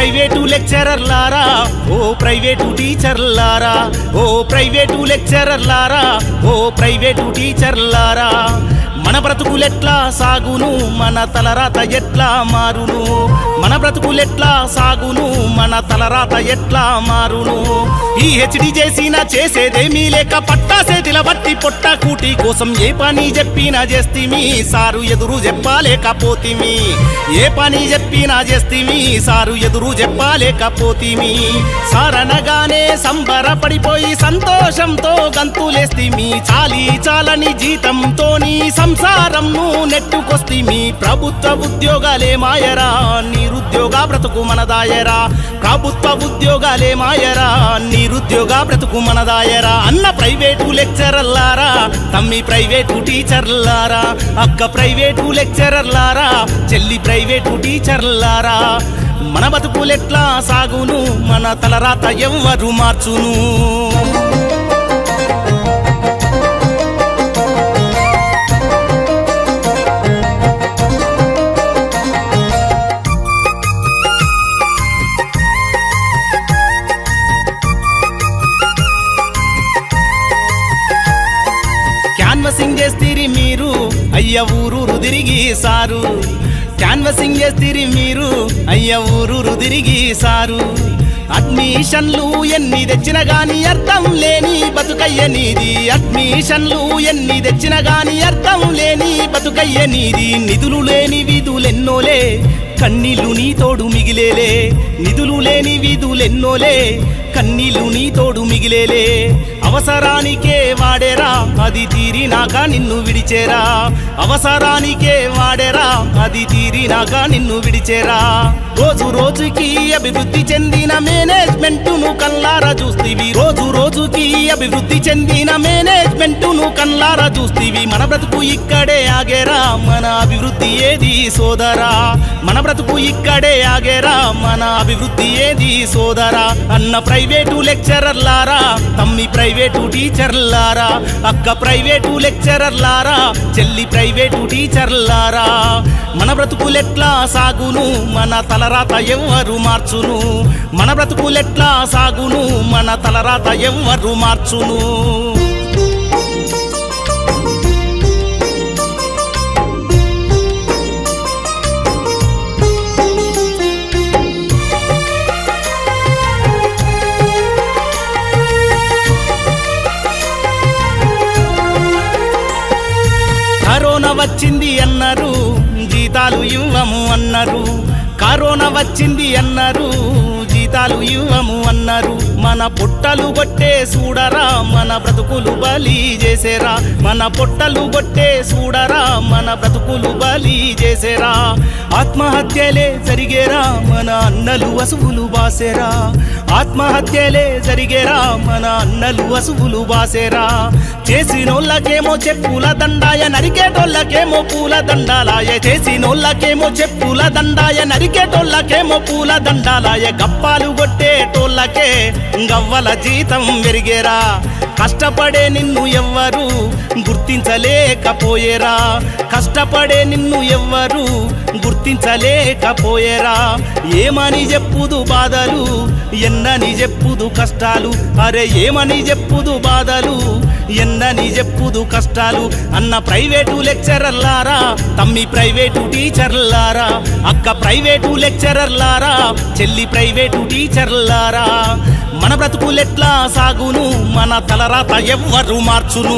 Private లెక్చరర్లారా, ఓ private టీచర్లారా, ఓ private లెక్చరర్లారా, ఓ private టీచర్లారా, మన బ్రతుకులెట్లా సాగును, మన తలరాత ఎట్లా మారును, మన బ్రతుకులెట్లా సాగును, మన తలరాత ఎట్లా మారును. ఈ హెచ్డి చేసినా చేసేదేమీ లేక పట్టాసేదిల బట్టి పొట్ట కూటి కోసం ఏ పని చెప్పినా చేస్తిమి, సారు ఎదురు చెప్పలేకపోతిమి, ఏ పని చెప్పినా చేస్తిమి, సారు ఎదురు చెప్పలేకపోతిమి. సారనగానే సంబరపడిపోయి సంతోషంతో గంతులేస్తిమి, చాలి చాలని జీతంతోని సంసారంను నెట్టుకొస్తిమి. ప్రభుత్వ ఉద్యోగాలే మాయరా, నిరుద్యోగ బ్రతుకు మనదాయరా, ప్రభుత్వ ఉద్యోగాలే మాయరా, నిరుద్యోగ బ్రతుకు మనదాయరా. అన్న ప్రైవేటు లెక్చరర్లారా, తమ్మి ప్రైవేటు టీచర్లారా, అక్క ప్రైవేటు లెక్చరర్లారా, చెల్లి ప్రైవేటు టీచర్లారా, మన బతుకులెట్లా సాగును, మన తలరాత ఎవ్వరు మార్చును. క్యాన్వసింగ్ చేస్తిరి మీరు అయ్య ఊరూరు తిరిగి సారు, క్యాన్వసింగ్ చేస్తిరి మీరు అయ్య ఊరూరు తిరిగి సారు. అడ్మిషన్లు ఎన్ని తెచ్చిన గాని అర్థం లేని బతుకయ్య నీది, అడ్మిషన్లు ఎన్ని తెచ్చిన గాని అర్థం లేని బతుకయ్య నీది. నిధులు లేని విధులెన్నోలే, కన్నీళ్లు నీ తోడు మిగిలేలే, నిధులు లేని విధులెన్నోలే, కన్నీళ్లు నీ తోడు మిగిలేలే. అవసరానికే వాడేరా, అది తీరినాక నిన్ను విడిచేరా, అవసరానికే వాడేరా, అది తీరినాక నిన్ను విడిచేరా. రోజు రోజుకి అభివృద్ధి చెందిన మేనేజ్మెంటును కల్లారా చూస్తీవి, రోజు రోజుకి అభివృద్ధి చెందిన మేనేజ్మెంటును కల్లారా చూస్తీవి. మన బ్రతుకు ఇక్కడే ఆగేరా, మన అభివృద్ధి ఏది సోదరా, మన బ్రతుకు ఇక్కడే ఆగేరా, మన అభివృద్ధి ఏది సోదరా. అన్న ప్రైవేటు లెక్చరర్లారా, తమ్మి ప్రైవేటు టీచర్లారా, అక్క ప్రైవేటు లెక్చరర్లారా, చెల్లి ప్రైవేటు టీచర్లారా, మన బ్రతుకులెట్లా సాగును, మన తలరాత ఎవ్వరు మార్చును, మన బ్రతుకులెట్లా సాగును, మన తలరాత ఎవ్వరు మార్చును. కరోనా వచ్చింది అన్నారు, జీతాలు ఇవ్వము అన్నారు, కరోనా వచ్చింది అన్నారు, జీతాలు ఇవ్వము అన్నారు. మన పొట్టలు కొట్టే చూడరా, మన బ్రతుకులు బలి చేసేరా, మన పొట్టలు కొట్టే చూడరా, మన బ్రతుకులు బలి చేసేరా. ఆత్మహత్యలే జరిగేరా, మన అన్నలు అసువులు బాసేరా, ఆత్మహత్యలే జరిగేరా, మన అన్నలు అసువులు బాసేరా. చేసినోళ్ళకేమో చెప్పుల దండాయ, నరికేటోళ్ళకేమో పూల దండాలాయ, చేసినోళ్ళకేమో చెప్పుల దండాయ, నరికేటోళ్ళకేమో పూల దండాలాయ. గప్పాలు కొట్టేటోళ్ళకే గవ్వల జీతం పెరిగేరా, కష్టపడే నిన్ను ఎవ్వరు గుర్తించలేకపోయేరా, కష్టపడే నిన్ను ఎవ్వరు గుర్తించలేకపోయేరా. ఏమని చెప్పుదు బాధలు, ఎన్నని చెప్పుదు కష్టాలు, అరే ఏమని చెప్పుదు బాధలు, ఎన్నని చెప్పుదు కష్టాలు. అన్న ప్రైవేటు లెక్చరర్లారా, తమ్మి ప్రైవేటు టీచర్లారా, అక్క ప్రైవేటు లెక్చరర్లారా, చెల్లి ప్రైవేటు టీచర్లారా, మన బ్రతుకులెట్లా సాగును, మన తలరాత ఎవ్వరు మార్చును.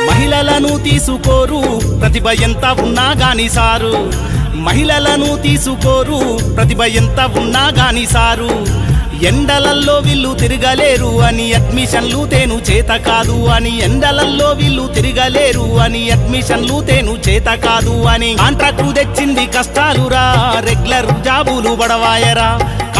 మహిళలను తీసుకోరు, ప్రతిభ ఎంత ఉన్నా గాని సారు, మహిళలను తీసుకోరు, ప్రతిభ ఎంత ఉన్నా గాని సారు. ఎండలల్లో వీళ్ళు తిరగలేరు అని అడ్మిషన్లు తేను చేత కాదు అని, ఎండలల్లో వీళ్ళు తిరగలేరు అని అడ్మిషన్లు తేను చేత కాదు అని. కాంట్రాక్టు తెచ్చింది కష్టాలురా, రెగ్యులర్ జాబులు బడవాయరా,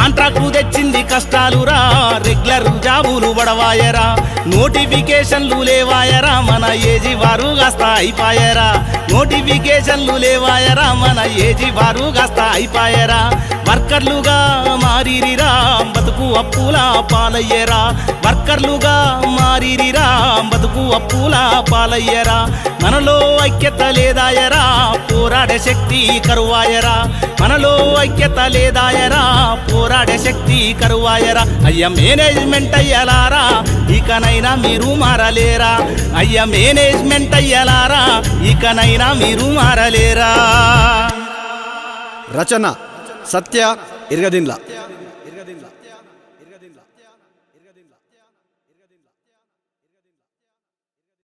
కాంట్రాక్టు తెచ్చింది కష్టాలురా, రెగ్యులర్ జాబులు బడవాయరా, నోటిఫికేషన్లు లేవాయరా, మన ఏజీ వారు కాస్త అయిపాయరా, నోటిఫికేషన్లు లేవాయరా, మన ఏజీ వారు కాస్త అయిపాయరా, వర్కర్లుగా మారిరిరా, బతుకు అప్పుల పాలయ్యరా, వర్కర్లుగా మారిరిరా, బతుకు అప్పుల పాలయ్యరా, మనలో ఐక్యత లేదాయరా, పోరాడే శక్తి కరువాయరా, మనలో ఐక్యత లేదాయరా, పోరాడే శక్తి కరువాయరా, అయ్య మేనేజ్మెంట్ అయ్యలారా, ఇకనైనా మీరు మారలేరా, అయ్య మేనేజ్మెంట్ అయ్యలారా, ఇకనైనా మీరు మారలేరా. రచన సత్య ఇర్గదిన్ల.